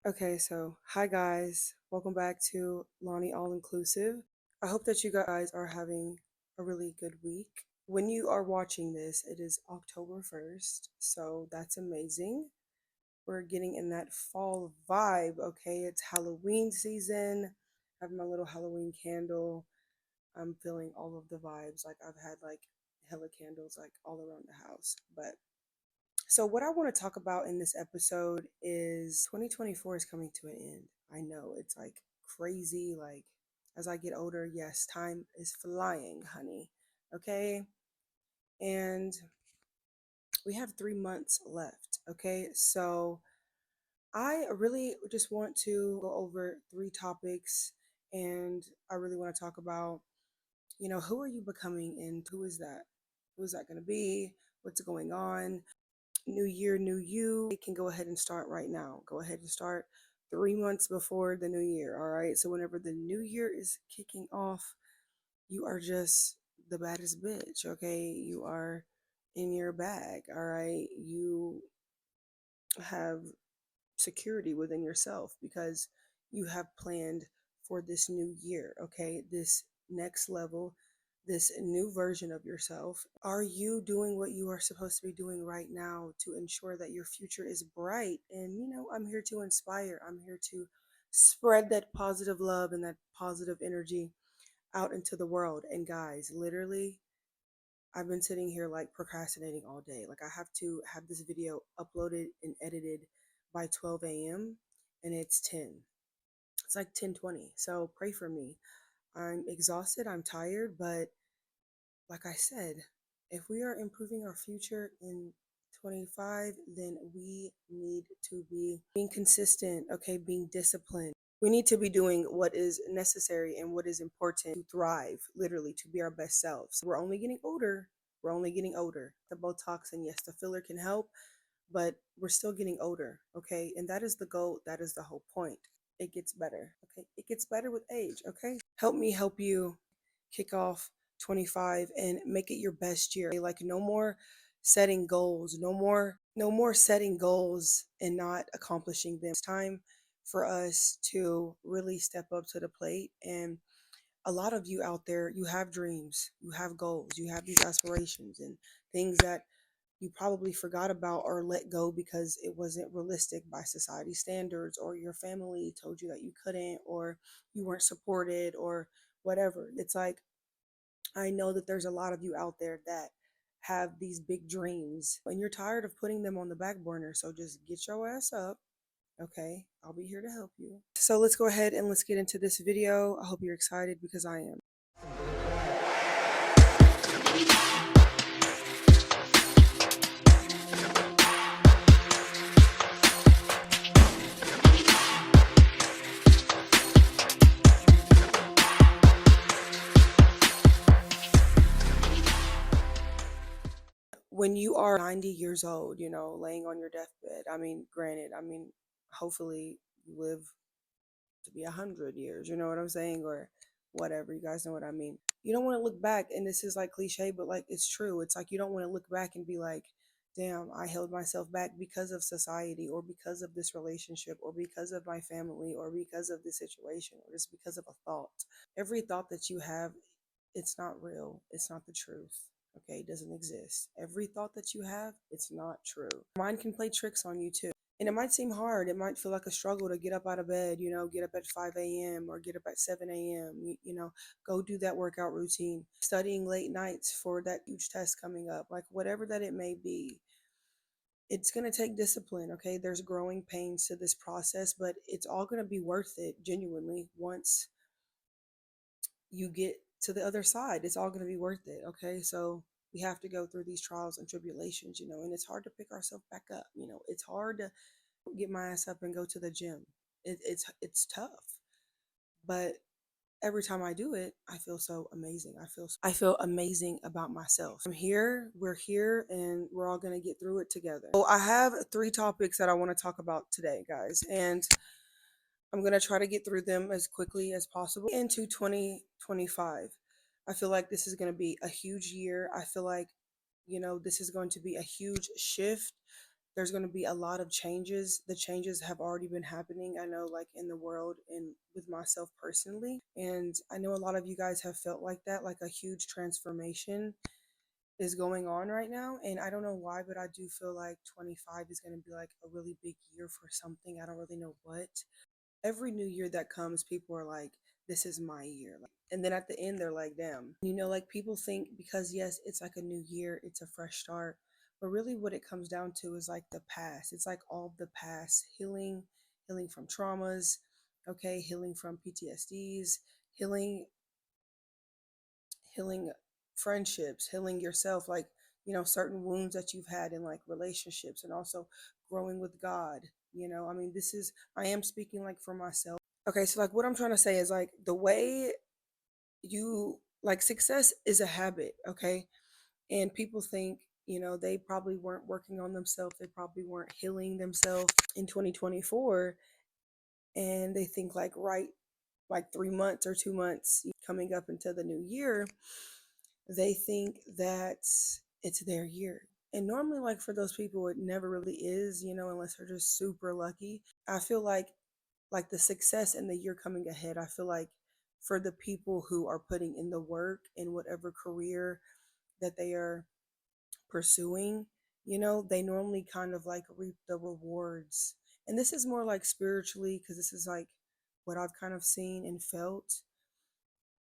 Okay, so hi guys, welcome back to LaniAll.Inclusive. I hope that you guys are having a really good week. When you are watching this, it is October 1st, so that's amazing. We're getting in that fall vibe, okay? It's Halloween season. I have my little Halloween candle. I'm feeling all of the vibes. Like I've had like hella candles like all around the house, but so, what I want to talk about in this episode is 2024 is coming to an end. I know it's like crazy. Like, as I get older, yes, time is flying, honey. Okay. And we have 3 months left. Okay. So, I really just want to go over three topics. And I really want to talk about, who are you becoming and who is that? Who is that going to be? What's going on? New year, new you. It can go ahead and start right now. Go ahead and start 3 months before the new year. All right. So whenever the new year is kicking off, you are just the baddest bitch. Okay. You are in your bag. All right. You have security within yourself because you have planned for this new year, okay? This next level, this new version of yourself. Are you doing what you are supposed to be doing right now to ensure that your future is bright? And, I'm here to inspire, I'm here to spread that positive love and that positive energy out into the world. And, guys, literally, I've been sitting here like procrastinating all day. Like I have to have this video uploaded and edited by 12 a.m. and it's 10. It's like 10:20. So pray for me. I'm exhausted, I'm tired, but like I said, if we are improving our future in 25, then we need to be being consistent, okay, being disciplined. We need to be doing what is necessary and what is important to thrive, literally, to be our best selves. We're only getting older. We're only getting older. The Botox and yes, the filler can help, but we're still getting older, okay? And that is the goal. That is the whole point. It gets better, okay? It gets better with age, okay? Help me help you kick off 25 and make it your best year. Like no more setting goals, no more setting goals and not accomplishing them. It's time for us to really step up to the plate. And a lot of you out there, you have dreams, you have goals, you have these aspirations and things that you probably forgot about or let go because it wasn't realistic by society standards, or your family told you that you couldn't, or you weren't supported, or whatever. It's like, I know that there's a lot of you out there that have these big dreams and you're tired of putting them on the back burner. So just get your ass up. Okay. I'll be here to help you. So let's go ahead and let's get into this video. I hope you're excited because I am. When you are 90 years old, laying on your deathbed, I mean, granted, hopefully you live to be 100 years, you know what I'm saying? Or whatever, you guys know what I mean. You don't want to look back, and this is like cliche, but like it's true. It's like you don't want to look back and be like, damn, I held myself back because of society, or because of this relationship, or because of my family, or because of this situation, or just because of a thought. Every thought that you have, it's not real. It's not the truth. Okay, it doesn't exist. Every thought that you have, it's not true. Mind can play tricks on you too. And it might seem hard. It might feel like a struggle to get up out of bed, get up at 5 a.m. or get up at 7 a.m., go do that workout routine, studying late nights for that huge test coming up, like whatever that it may be. It's going to take discipline, okay? There's growing pains to this process, but it's all going to be worth it genuinely once you get to the other side. It's all going to be worth it, okay? So we have to go through these trials and tribulations, and it's hard to pick ourselves back up. It's hard to get my ass up and go to the gym. It's tough, but every time I do it, I feel so amazing. I feel amazing about myself. I'm here, we're here, and we're all gonna get through it together. So I have three topics that I want to talk about today, guys, and I'm gonna try to get through them as quickly as possible into 2025. I feel like this is gonna be a huge year. I feel like, this is going to be a huge shift there's going to be a lot of changes. The changes have already been happening, I know, like in the world and with myself personally. And I know a lot of you guys have felt like that, like a huge transformation is going on right now. And I don't know why, but I do feel like 25 is going to be like a really big year for something. I don't really know what. Every new year that comes, people are like, this is my year. And then at the end, they're like, damn. Like people think because, yes, it's like a new year, it's a fresh start. But really, what it comes down to is like the past. It's like all the past healing, healing from traumas, okay, healing from PTSDs, healing healing friendships, healing yourself, like, certain wounds that you've had in like relationships, and also growing with God. I mean, I am speaking like for myself. Okay, so like what I'm trying to say is like the way you like success is a habit, okay? And people think, they probably weren't working on themselves, they probably weren't healing themselves in 2024, and they think like right like 3 months or 2 months coming up into the new year, they think that it's their year. And normally, like for those people, it never really is, unless they're just super lucky. I feel like the success in the year coming ahead, I feel like for the people who are putting in the work in whatever career that they are pursuing, they normally kind of like reap the rewards. And this is more like spiritually, because this is like what I've kind of seen and felt.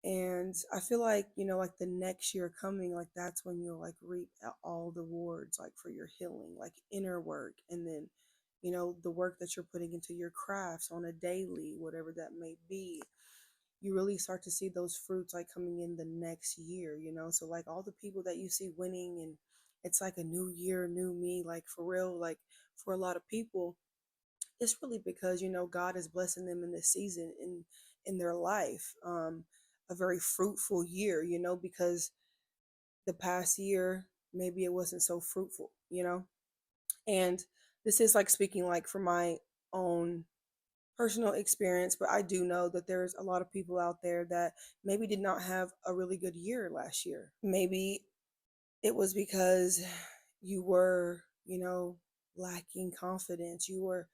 And I feel like, like the next year coming, like that's when you'll like reap all the rewards, like for your healing, like inner work. And then, the work that you're putting into your crafts on a daily, whatever that may be, you really start to see those fruits like coming in the next year. So like all the people that you see winning, and it's like a new year, new me, like for real, like for a lot of people, it's really because God is blessing them in this season in their life, a very fruitful year, because the past year maybe it wasn't so fruitful. And this is like speaking like from my own personal experience, but I do know that there's a lot of people out there that maybe did not have a really good year last year. Maybe it was because you were, lacking confidence. You were,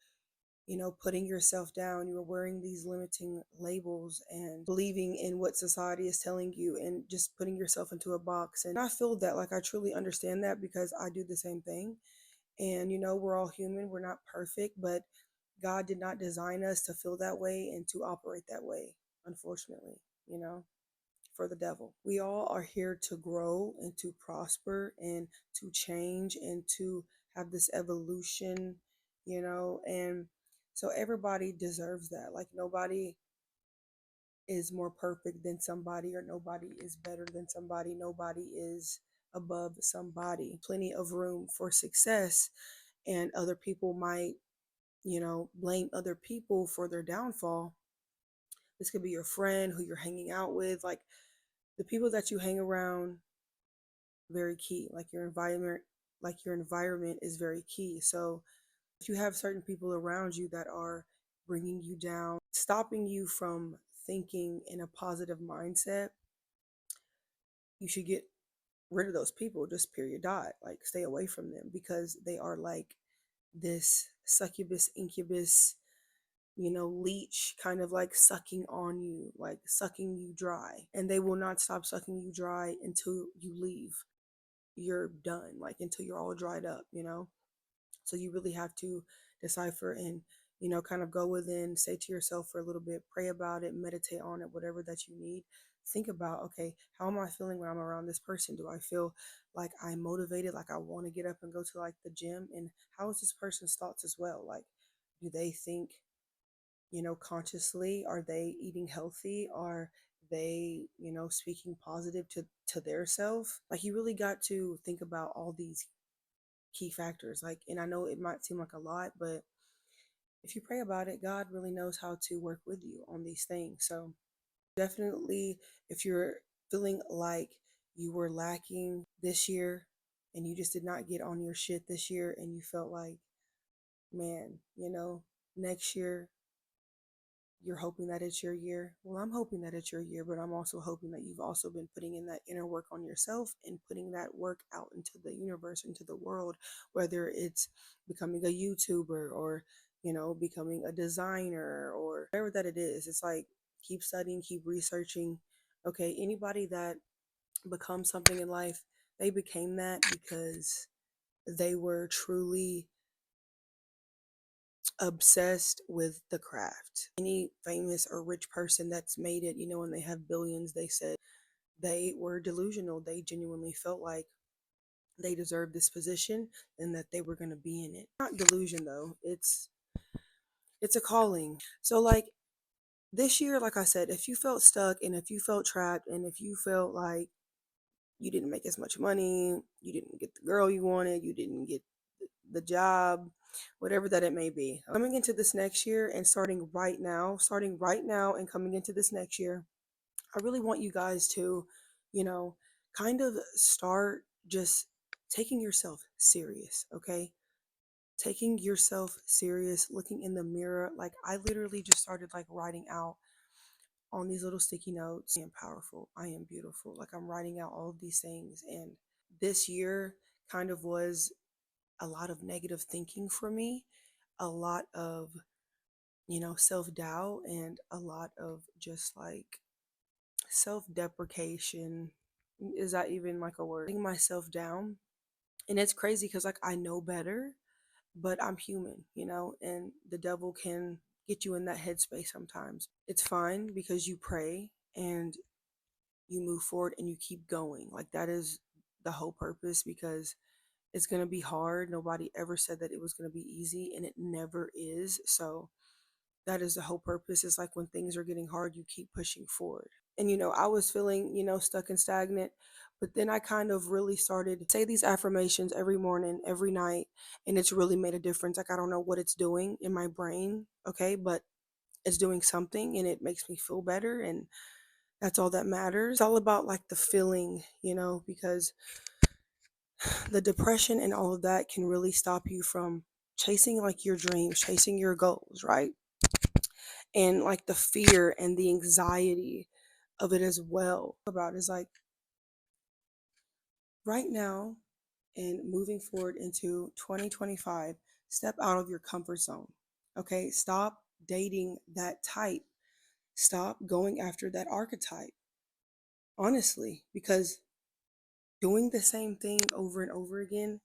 putting yourself down. You were wearing these limiting labels and believing in what society is telling you and just putting yourself into a box. And I feel that, like, I truly understand that because I do the same thing. And, we're all human, we're not perfect, but God did not design us to feel that way and to operate that way, unfortunately, for the devil. We all are here to grow and to prosper and to change and to have this evolution. And so everybody deserves that. Like nobody is more perfect than somebody, or nobody is better than somebody. Nobody is above somebody. Plenty of room for success, and other people might, blame other people for their downfall. This could be your friend who you're hanging out with. Like the people that you hang around, very key. Like your environment is very key. So if you have certain people around you that are bringing you down, stopping you from thinking in a positive mindset, you should get rid of those people, just period dot. Like stay away from them, because they are like this succubus incubus, leech, kind of like sucking on you, like sucking you dry. And they will not stop sucking you dry until you leave. You're done, like until you're all dried up. So you really have to decipher and, kind of go within, say to yourself for a little bit, pray about it, meditate on it, whatever that you need. Think about, okay, how am I feeling when I'm around this person? Do I feel like I'm motivated, like I want to get up and go to like the gym? And how is this person's thoughts as well? Like, do they think, consciously? Are they eating healthy? Are they, speaking positive to their self? Like you really got to think about all these key factors. Like, and I know it might seem like a lot, but if you pray about it, God really knows how to work with you on these things. So definitely, if you're feeling like you were lacking this year and you just did not get on your shit this year, and you felt like, man, next year you're hoping that it's your year. Well, I'm hoping that it's your year, but I'm also hoping that you've also been putting in that inner work on yourself and putting that work out into the universe, into the world, whether it's becoming a YouTuber or, becoming a designer or whatever that it is. It's like keep studying, keep researching. Okay, anybody that becomes something in life, they became that because they were truly obsessed with the craft. Any famous or rich person that's made it, and they have billions, they said they were delusional. They genuinely felt like they deserved this position and that they were going to be in it. Not delusion though. It's a calling. So like this year, like I said, if you felt stuck and if you felt trapped and if you felt like you didn't make as much money, you didn't get the girl you wanted, you didn't get the job, whatever that it may be. Coming into this next year and starting right now and coming into this next year, I really want you guys to, you know, kind of start just taking yourself serious, okay? Taking yourself serious, looking in the mirror. Like I literally just started like writing out on these little sticky notes. I am powerful. I am beautiful. Like I'm writing out all of these things. And this year kind of was a lot of negative thinking for me, a lot of, self doubt, and a lot of just like self deprecation. Is that even like a word? Putting myself down. And it's crazy because like I know better, but I'm human, and the devil can get you in that headspace sometimes. It's fine because you pray and you move forward and you keep going. Like that is the whole purpose because it's going to be hard. Nobody ever said that it was going to be easy, and it never is. So that is the whole purpose. Is like when things are getting hard, you keep pushing forward. And I was feeling, stuck and stagnant, but then I kind of really started to say these affirmations every morning, every night, and it's really made a difference. Like I don't know what it's doing in my brain, okay, but it's doing something and it makes me feel better, and that's all that matters. It's all about like the feeling, because the depression and all of that can really stop you from chasing like your dreams, chasing your goals, right? And like the fear and the anxiety of it as well. About is like right now and moving forward into 2025, step out of your comfort zone. Okay, stop dating that type. Stop going after that archetype. Honestly, because doing the same thing over and over again,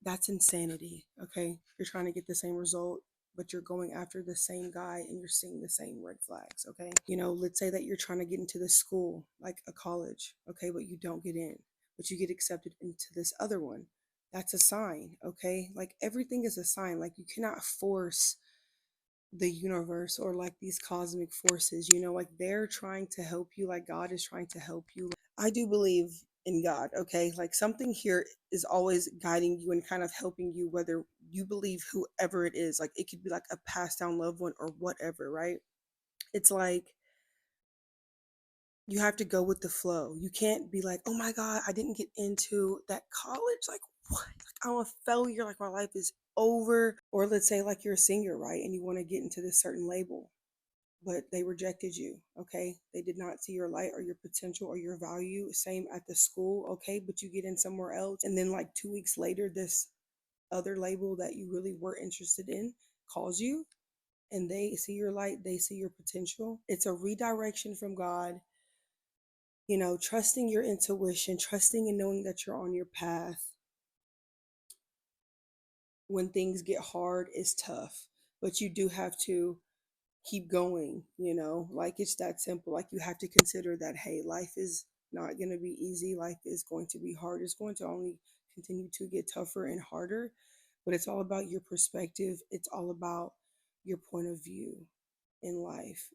that's insanity. Okay, you're trying to get the same result, but you're going after the same guy and you're seeing the same red flags. Okay, let's say that you're trying to get into this school, like a college, okay, but you don't get in, but you get accepted into this other one. That's a sign. Okay, like everything is a sign. Like you cannot force the universe or like these cosmic forces, like they're trying to help you, like God is trying to help you. I do believe in God, okay? Like something here is always guiding you and kind of helping you, whether you believe whoever it is. Like it could be like a passed down loved one or whatever, right? It's like you have to go with the flow. You can't be like, oh my God, I didn't get into that college. Like, what? Like, I'm a failure. Like, my life is over. Or let's say, like, you're a singer, right? And you want to get into this certain label, but they rejected you. Okay. They did not see your light or your potential or your value. Same at the school. Okay. But you get in somewhere else. And then, like, 2 weeks later, this other label that you really were interested in calls you and they see your light, they see your potential. It's a redirection from God, trusting your intuition, trusting and knowing that you're on your path. When things get hard, is tough, but you do have to keep going, like it's that simple. Like you have to consider that, hey, life is not going to be easy. Life is going to be hard. It's going to only continue to get tougher and harder, but it's all about your perspective. It's all about your point of view in life,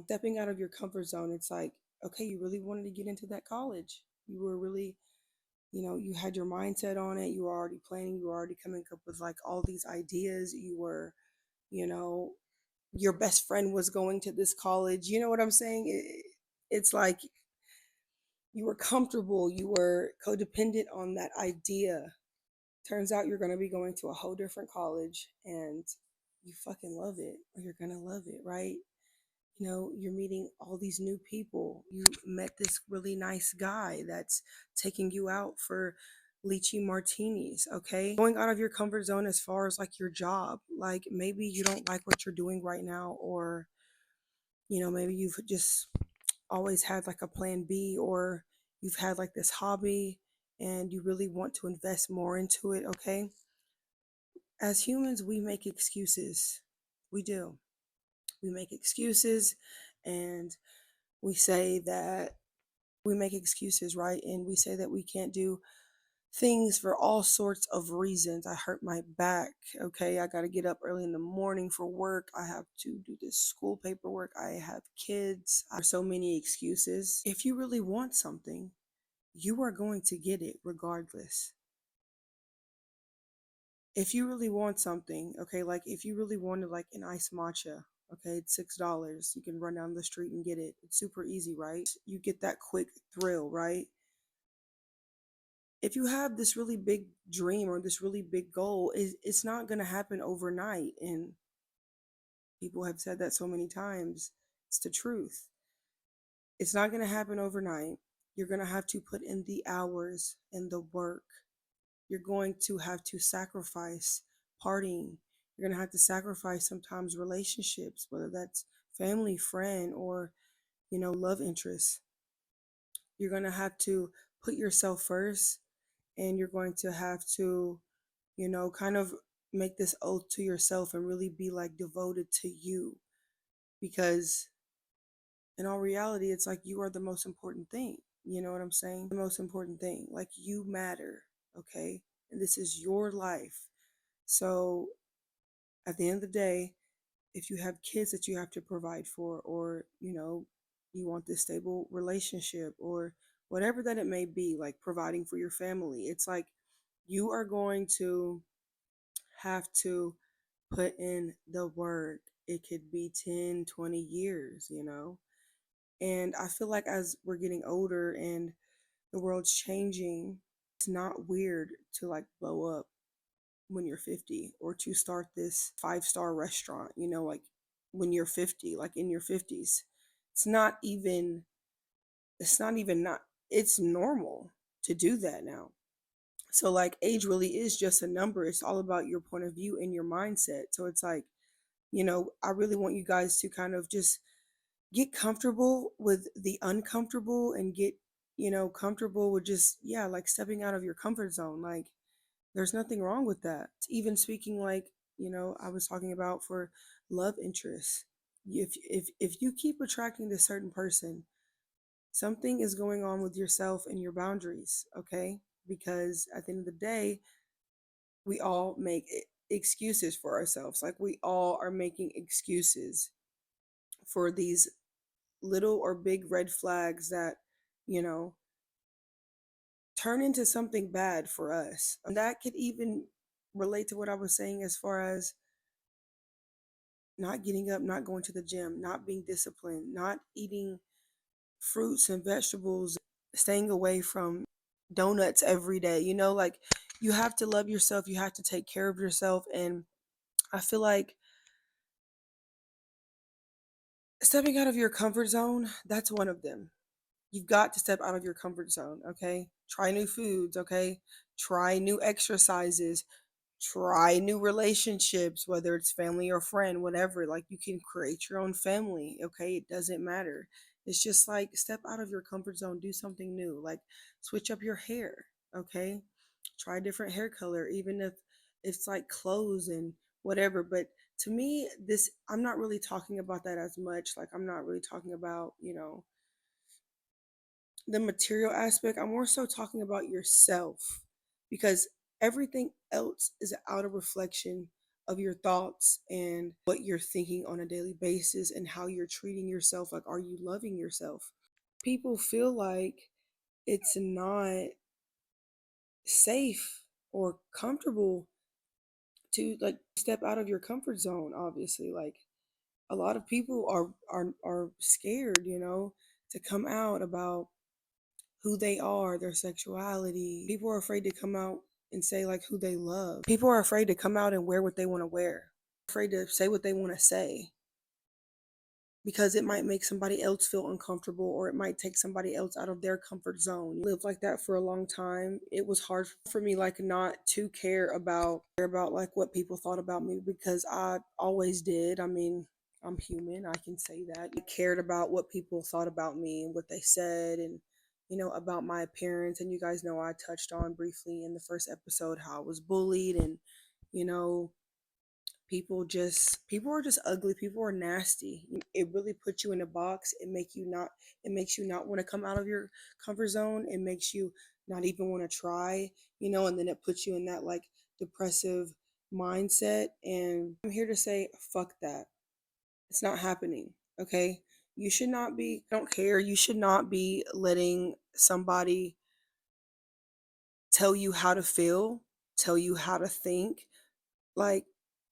stepping out of your comfort zone. It's like, okay, you really wanted to get into that college. You were really, you had your mindset on it. You were already planning. You were already coming up with like all these ideas. You were, you know, your best friend was going to this college. You know what I'm saying? It's like you were comfortable. You were codependent on that idea. Turns out you're going to be going to a whole different college and you fucking love it, or you're going to love it, right? You're meeting all these new people. You met this really nice guy that's taking you out for lychee martinis, okay? Going out of your comfort zone as far as like your job. Like maybe you don't like what you're doing right now, or, maybe you've just always had like a plan B, or you've had like this hobby and you really want to invest more into it, okay? As humans, we make excuses. We do. We make excuses, and we say that we make excuses, right? And we say that we can't do things for all sorts of reasons. I hurt my back. Okay. I got to get up early in the morning for work. I have to do this school paperwork. I have kids. There are so many excuses. If you really want something, you are going to get it regardless. If you really want something, okay, like if you really wanted like an iced matcha, okay, it's $6. You can run down the street and get it. It's super easy, right? You get that quick thrill, right? If you have this really big dream or this really big goal, it's not going to happen overnight. And people have said that so many times. It's the truth. It's not going to happen overnight. You're going to have to put in the hours and the work. You're going to have to sacrifice partying. You're going to have to sacrifice sometimes relationships, whether that's family, friend, or, love interest. You're going to have to put yourself first, and you're going to have to, kind of make this oath to yourself and really be like devoted to you, because in all reality, it's like you are the most important thing. You know what I'm saying? The most important thing. Like you matter, okay? And this is your life. So at the end of the day, if you have kids that you have to provide for, or, you want this stable relationship, or whatever that it may be, like providing for your family, it's like you are going to have to put in the work. It could be 10, 20 years, And I feel like as we're getting older and the world's changing, it's not weird to like blow up when you're 50, or to start this five-star restaurant, like when you're 50, like in your 50s. It's not even, not, it's normal to do that now. So, like, age really is just a number. It's all about your point of view and your mindset. So, it's like, I really want you guys to kind of just get comfortable with the uncomfortable, and get, comfortable with just, yeah, like stepping out of your comfort zone. Like, there's nothing wrong with that. Even speaking like, I was talking about for love interests. If you keep attracting this certain person, something is going on with yourself and your boundaries, okay? Because at the end of the day, we all make excuses for ourselves. Like we all are making excuses for these little or big red flags that, you know, turn into something bad for us. And that could even relate to what I was saying as far as not getting up, not going to the gym, not being disciplined, not eating fruits and vegetables, staying away from donuts every day. Like you have to love yourself, you have to take care of yourself. And I feel like stepping out of your comfort zone, that's one of them. You've got to step out of your comfort zone, okay? Try new foods, okay? Try new exercises, try new relationships, whether it's family or friend, whatever. Like you can create your own family, okay? It doesn't matter. It's just like step out of your comfort zone, do something new, like switch up your hair, okay? Try a different hair color, even if it's like clothes and whatever. But to me, this, I'm not really talking about that as much. Like I'm not really talking about, the material aspect. I'm more so talking about yourself, because everything else is an outer reflection of your thoughts and what you're thinking on a daily basis and how you're treating yourself. Like, are you loving yourself? People feel like it's not safe or comfortable to like step out of your comfort zone, obviously. Like a lot of people are scared, to come out about who they are, their sexuality. People are afraid to come out and say like who they love. People are afraid to come out and wear what they want to wear. Afraid to say what they want to say. because it might make somebody else feel uncomfortable, or it might take somebody else out of their comfort zone. Lived like that for a long time. It was hard for me like not to care about like what people thought about me, because I always did. I mean, I'm human, I can say that. I cared about what people thought about me and what they said, and about my appearance. And you guys know I touched on briefly in the first episode how I was bullied, and you know people are just ugly. People are nasty. It really puts you in a box. It makes you not want to come out of your comfort zone. It makes you not even want to try, and then it puts you in that like depressive mindset. And I'm here to say fuck that. It's not happening. Okay? You should not be, I don't care. You should not be letting somebody tell you how to feel, tell you how to think, like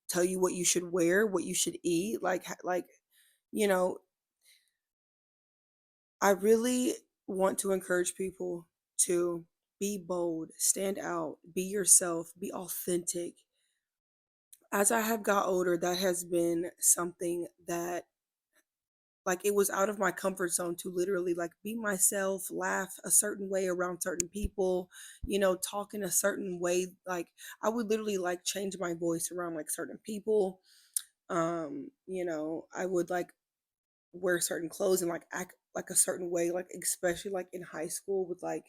tell you what you should wear, what you should eat, like you know, I really want to encourage people to be bold, stand out, be yourself, be authentic. As I have got older, that has been something that, like, it was out of my comfort zone to literally like be myself, laugh a certain way around certain people, talk in a certain way. Like, I would literally like change my voice around like certain people. I would like wear certain clothes and like act like a certain way, like especially like in high school with like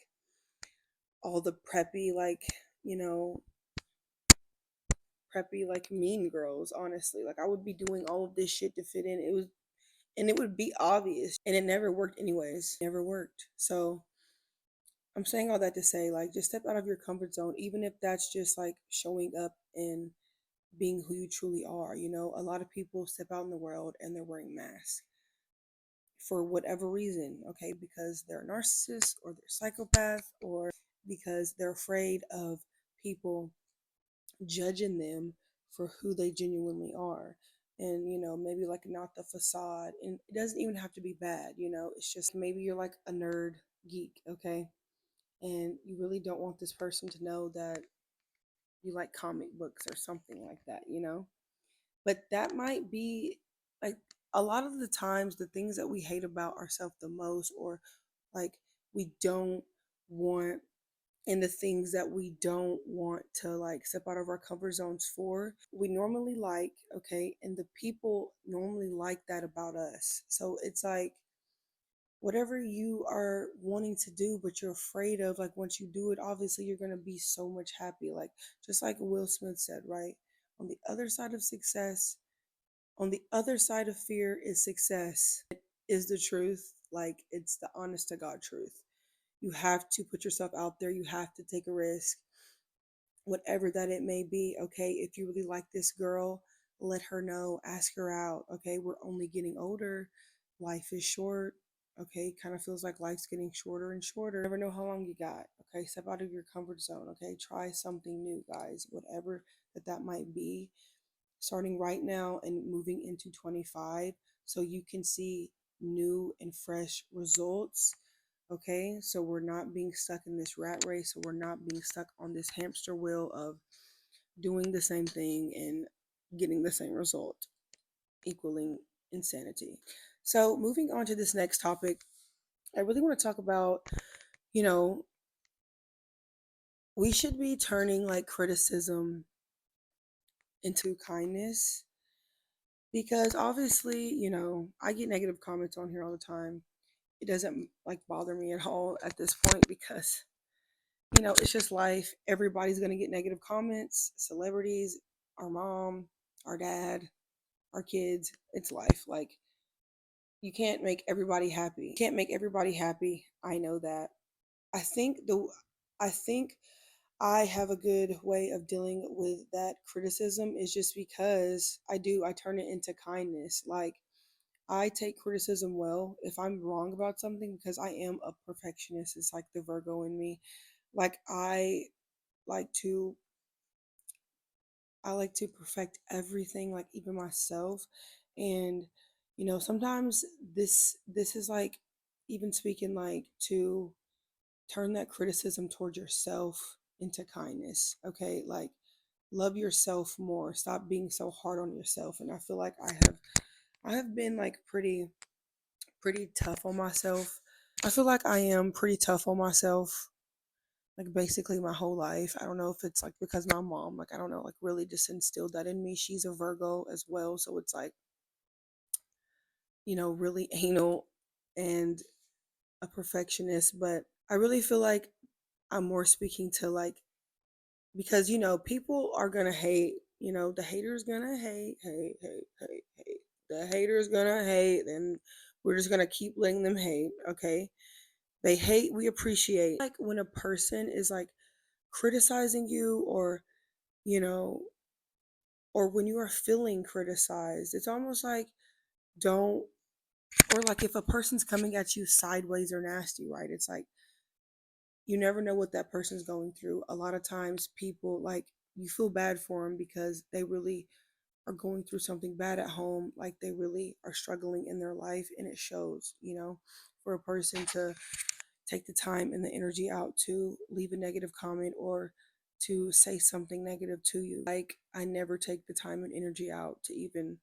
all the preppy, like, you know preppy, like mean girls. Honestly, like I would be doing all of this shit to fit in. It would be obvious, and it never worked anyways. Never worked. So I'm saying all that to say, like, just step out of your comfort zone, even if that's just like showing up and being who you truly are. A lot of people step out in the world and they're wearing masks for whatever reason, okay? Because they're a narcissist, or they're a psychopath, or because they're afraid of people judging them for who they genuinely are. And, maybe like not the facade. And it doesn't even have to be bad, it's just maybe you're like a nerd geek, okay? And you really don't want this person to know that you like comic books or something like that. But that might be like a lot of the times the things that we hate about ourselves the most, or like we don't want, and the things that we don't want to like step out of our comfort zones for, we normally like, okay? And the people normally like that about us. So it's like whatever you are wanting to do but you're afraid of, like once you do it, obviously you're going to be so much happy. Like, just like Will Smith said, right? On the other side of success, on the other side of fear is success. It is the truth. Like, it's the honest to God truth. You have to put yourself out there. You have to take a risk, whatever that it may be. Okay, if you really like this girl, let her know, ask her out. Okay, we're only getting older. Life is short. Okay, kind of feels like life's getting shorter and shorter. You never know how long you got. Okay, step out of your comfort zone. Okay, try something new, guys, whatever that might be, starting right now and moving into 25, so you can see new and fresh results. Okay, so we're not being stuck in this rat race, so we're not being stuck on this hamster wheel of doing the same thing and getting the same result, equaling insanity. So, moving on to this next topic, I really want to talk about, you know, we should be turning like criticism into kindness, because obviously, I get negative comments on here all the time. It doesn't like bother me at all at this point, because it's just life. Everybody's going to get negative comments. Celebrities, our mom, our dad, our kids. It's life. Like, you can't make everybody happy. You can't make everybody happy. I know that. I think the I think I have a good way of dealing with that criticism, is just because I turn it into kindness. Like, I take criticism well if I'm wrong about something, because I am a perfectionist. It's like the Virgo in me. Like, like to I like to perfect everything, like even myself. And sometimes this is like, even speaking like to turn that criticism towards yourself into kindness. Okay, like, love yourself more. Stop being so hard on yourself. And I feel like I have I have been like pretty tough on myself. I feel like I am pretty tough on myself, like basically my whole life. I don't know if it's like because my mom, like I don't know, like really just instilled that in me. She's a Virgo as well, so it's like, really anal and a perfectionist, but I really feel like I'm more speaking to like because people are gonna hate. The haters gonna hate. The haters gonna hate, and we're just gonna keep letting them hate. Okay, they hate. We appreciate like when a person is like criticizing you, or you know, or when you are feeling criticized. It's almost like don't or like if a person's coming at you sideways or nasty, right? It's like you never know what that person's going through. A lot of times people like you feel bad for them because they really are going through something bad at home, like they really are struggling in their life, and it shows, for a person to take the time and the energy out to leave a negative comment or to say something negative to you. Like I never take the time and energy out to even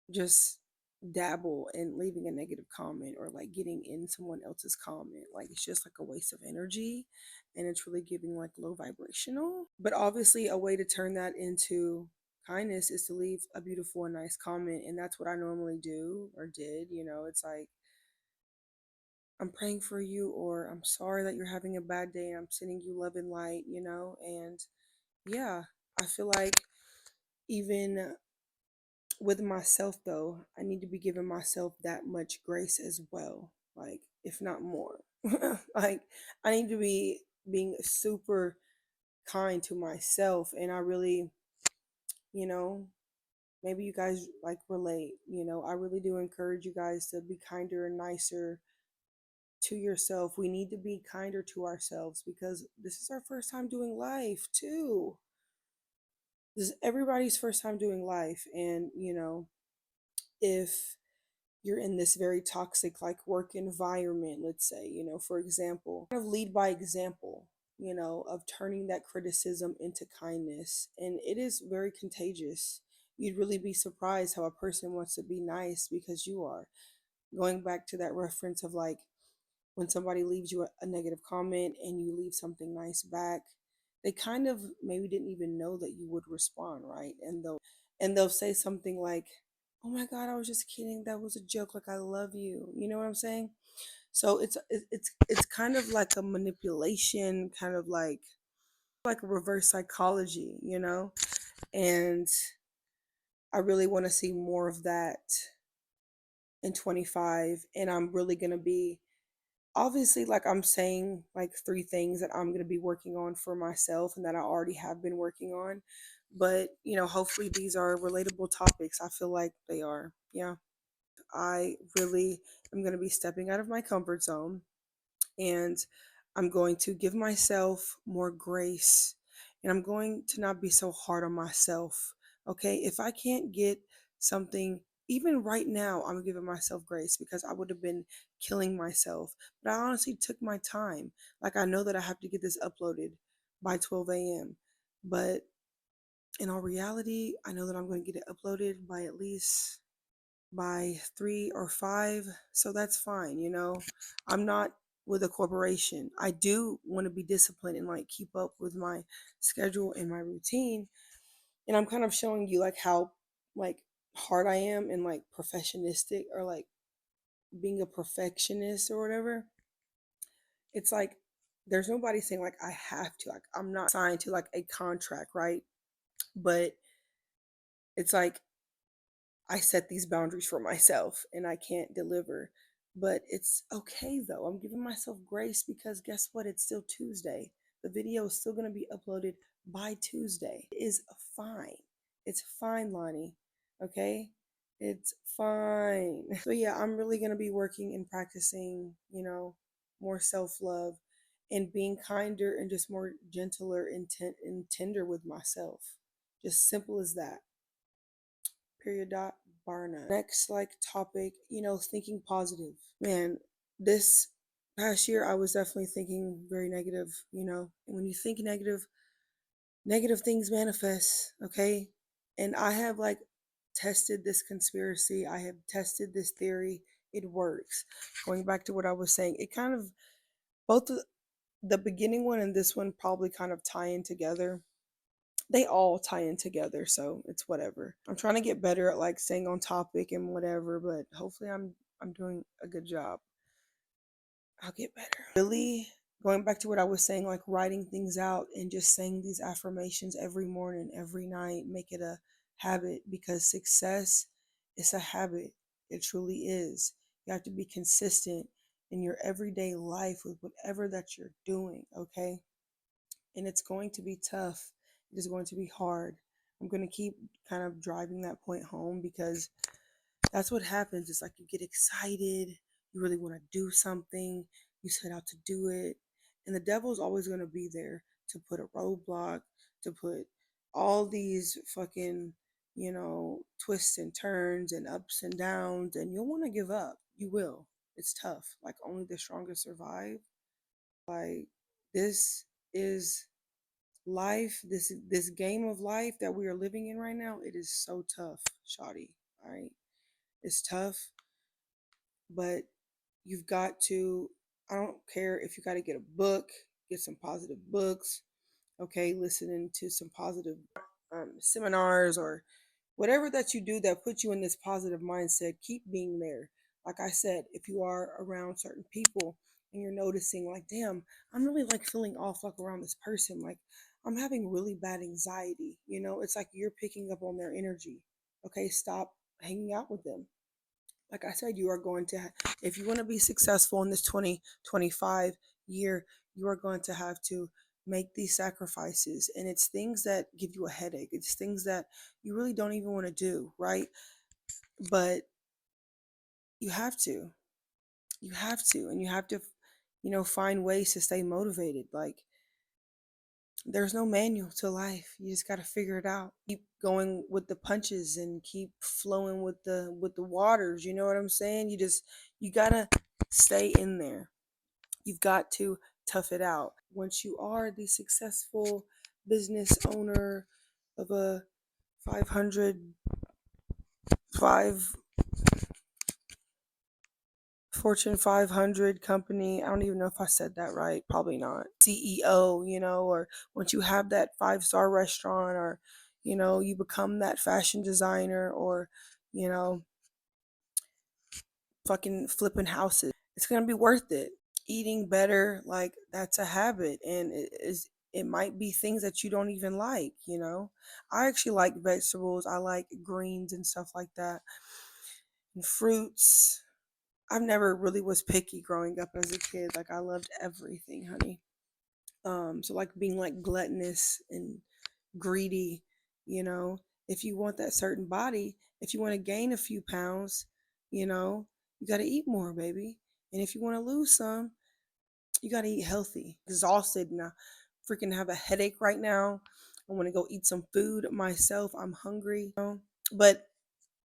just dabble in leaving a negative comment or like getting in someone else's comment. Like it's just like a waste of energy, and it's really giving like low vibrational. But obviously a way to turn that into kindness is to leave a beautiful and nice comment, and that's what I normally do or did. It's like I'm praying for you, or I'm sorry that you're having a bad day, and I'm sending you love and light, and yeah, I feel like even with myself though, I need to be giving myself that much grace as well, like if not more. Like I need to be being super kind to myself, and I really, you know, maybe you guys like relate, I really do encourage you guys to be kinder and nicer to yourself. We need to be kinder to ourselves because this is our first time doing life too. This is everybody's first time doing life, and if you're in this very toxic like work environment, let's say, for example, kind of lead by example, of turning that criticism into kindness, and it is very contagious. You'd really be surprised how a person wants to be nice because you are. Going back to that reference of like when somebody leaves you a negative comment and you leave something nice back, they kind of maybe didn't even know that you would respond, right? And they'll say something like, "Oh my God, I was just kidding. That was a joke. Like I love you." You know what I'm saying? So it's kind of like a manipulation, kind of like a reverse psychology, And I really want to see more of that in 25, and I'm really going to be obviously, like I'm saying, like three things that I'm going to be working on for myself and that I already have been working on. But, hopefully these are relatable topics. I feel like they are. Yeah. I really am going to be stepping out of my comfort zone, and I'm going to give myself more grace, and I'm going to not be so hard on myself. Okay, if I can't get something even right now, I'm giving myself grace because I would have been killing myself. But I honestly took my time. Like I know that I have to get this uploaded by 12 a.m. But in all reality, I know that I'm going to get it uploaded by at least by 3 or 5. So that's fine, I'm not with a corporation. I do want to be disciplined and like keep up with my schedule and my routine. And I'm kind of showing you like how like hard I am and like perfectionistic, or like being a perfectionist or whatever. It's like there's nobody saying like I have to. Like I'm not signed to like a contract, right? But it's like I set these boundaries for myself and I can't deliver. But it's okay though. I'm giving myself grace because guess what? It's still Tuesday. The video is still going to be uploaded by Tuesday. It is fine. It's fine, Lonnie. Okay? It's fine. So yeah, I'm really going to be working and practicing, more self-love and being kinder and just more gentler and tender with myself. Just simple as that. Period dot bar none. Next like topic, thinking positive. Man, this past year I was definitely thinking very negative, And when you think negative, negative things manifest, okay? And I have like tested this conspiracy. I have tested this theory. It works. Going back to what I was saying, it kind of both the beginning one and this one probably kind of tie in together. They all tie in together, so it's whatever. I'm trying to get better at like staying on topic and whatever, but hopefully I'm doing a good job. I'll get better. Really going back to what I was saying, like writing things out and just saying these affirmations every morning, every night, make it a habit because success is a habit. It truly is. You have to be consistent in your everyday life with whatever that you're doing, okay? And it's going to be tough. It is going to be hard. I'm going to keep kind of driving that point home because that's what happens. It's like you get excited, you really want to do something, you set out to do it, and the devil's always going to be there to put a roadblock, to put all these fucking, twists and turns and ups and downs, and you'll want to give up. You will. It's tough. Like only the strongest survive. Like this is life, this game of life that we are living in right now. It is so tough, shoddy. All right. It's tough, but you've got to, I don't care if you got to get a book, get some positive books, okay, listening to some positive seminars or whatever that you do that puts you in this positive mindset, keep being there. Like I said, if you are around certain people and you're noticing, like, damn, I'm really like feeling off like around this person, like I'm having really bad anxiety, it's like you're picking up on their energy. Okay, stop hanging out with them. Like I said, you are going to, if you want to be successful in this 2025 year, you are going to have to make these sacrifices. And it's things that give you a headache. It's things that you really don't even want to do, right? But you have to. You have to. And you have to, find ways to stay motivated. Like, there's no manual to life. You just got to figure it out. Keep going with the punches and keep flowing with the waters. You know what I'm saying? You got to stay in there. You've got to tough it out. Once you are the successful business owner of a 500 5 Fortune 500 company. I don't even know if I said that right. Probably not. CEO, or once you have that 5-star restaurant, or, you become that fashion designer, or, you know, fucking flipping houses. It's going to be worth it. Eating better, like that's a habit. And it might be things that you don't even like. I actually like vegetables. I like greens and stuff like that. And fruits. I've never really was picky growing up as a kid. Like I loved everything, honey. So like being like gluttonous and greedy, you know, if you want that certain body, if you want to gain a few pounds, you got to eat more, baby. And if you want to lose some, you got to eat healthy. Exhausted and I freaking have a headache right now. I want to go eat some food myself. I'm hungry. But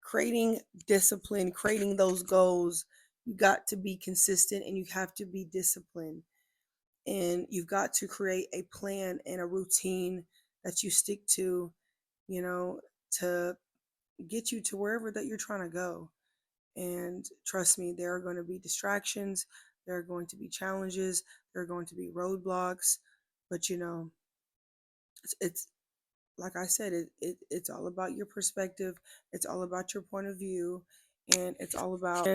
creating discipline, creating those goals, you got to be consistent and you have to be disciplined. And you've got to create a plan and a routine that you stick to, you know, to get you to wherever that you're trying to go. And trust me, there are going to be distractions, there are going to be challenges, there are going to be roadblocks, but it's like I said, it's all about your perspective. It's all about your point of view, and it's all about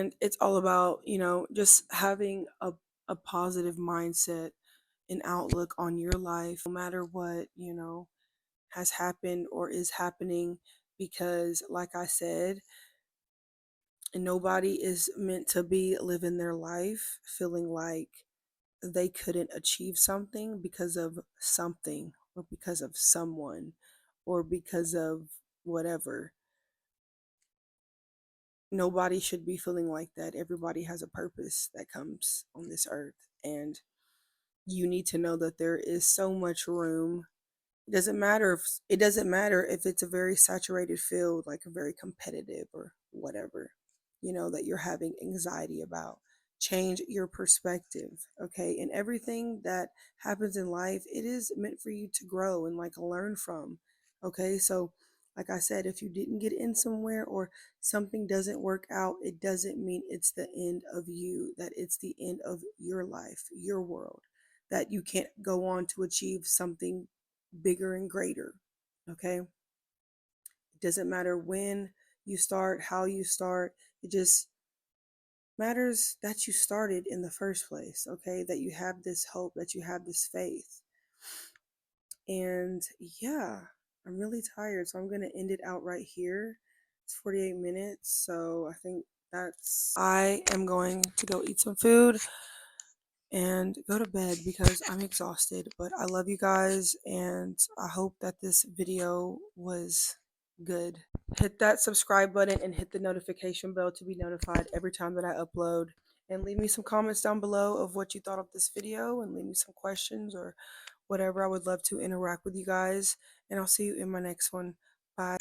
just having a positive mindset and outlook on your life, no matter what has happened or is happening. Because, like I said, nobody is meant to be living their life feeling like they couldn't achieve something because of something or because of someone or because of whatever. Nobody should be feeling like that. Everybody has a purpose that comes on this earth. And you need to know that there is so much room. It doesn't matter if it's a very saturated field, like a very competitive or whatever, that you're having anxiety about. Change your perspective, okay? And everything that happens in life, it is meant for you to grow and like learn from. Okay? So Like I said, if you didn't get in somewhere or something doesn't work out, it doesn't mean it's the end of you, that it's the end of your life, your world, that you can't go on to achieve something bigger and greater. Okay? It doesn't matter when you start, how you start. It just matters that you started in the first place, okay? That you have this hope, that you have this faith. And yeah, I'm really tired, so I'm going to end it out right here. It's 48 minutes, so I think I am going to go eat some food and go to bed because I'm exhausted. But I love you guys, and I hope that this video was good. Hit that subscribe button and hit the notification bell to be notified every time that I upload. And leave me some comments down below of what you thought of this video, and leave me some questions or whatever. I would love to interact with you guys. And I'll see you in my next one. Bye.